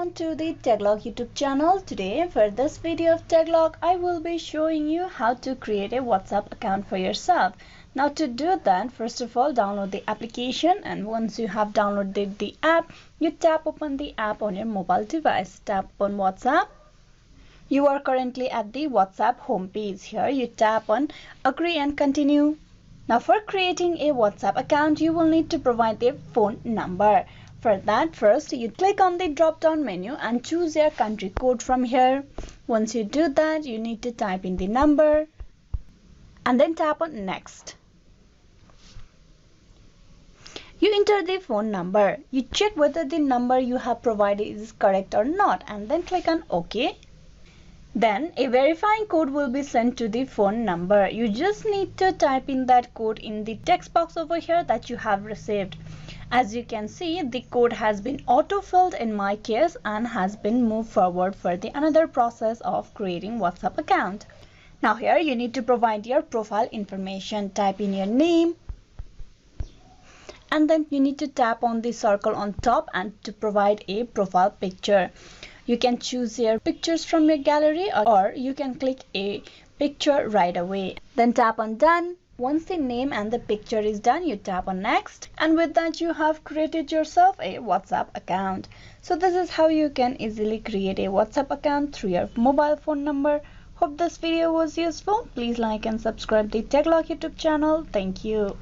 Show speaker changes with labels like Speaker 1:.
Speaker 1: everyone to the Taglog YouTube channel. Today for this video of Taglog, I will be showing you how to create a WhatsApp account for yourself. Now to do that, first of all, download the application, and once you have downloaded the app, you tap open the app on your mobile device. Tap on WhatsApp. You are currently at the WhatsApp homepage. Here you tap on agree and continue. Now for creating a WhatsApp account, you will need to provide a phone number. For that, first you click on the drop down menu and choose your country code from here. Once you do that, you need to type in the number and then tap on next. You enter the phone number. You check whether the number you have provided is correct or not and then click on OK. Then a verifying code will be sent to the phone number. You just need to type in that code in the text box over here that you have received. As you can see, the code has been auto-filled in my case and has been moved forward for the another process of creating WhatsApp account. Now here you need to provide your profile information. Type in your name and then you need to tap on the circle on top and to provide a profile picture. You can choose your pictures from your gallery or you can click a picture right away. Then tap on done. Once the name and the picture is done, you tap on next, and with that you have created yourself a WhatsApp account. So this is how you can easily create a WhatsApp account through your mobile phone number. Hope this video was useful. Please like and subscribe the Taglog YouTube channel. Thank you.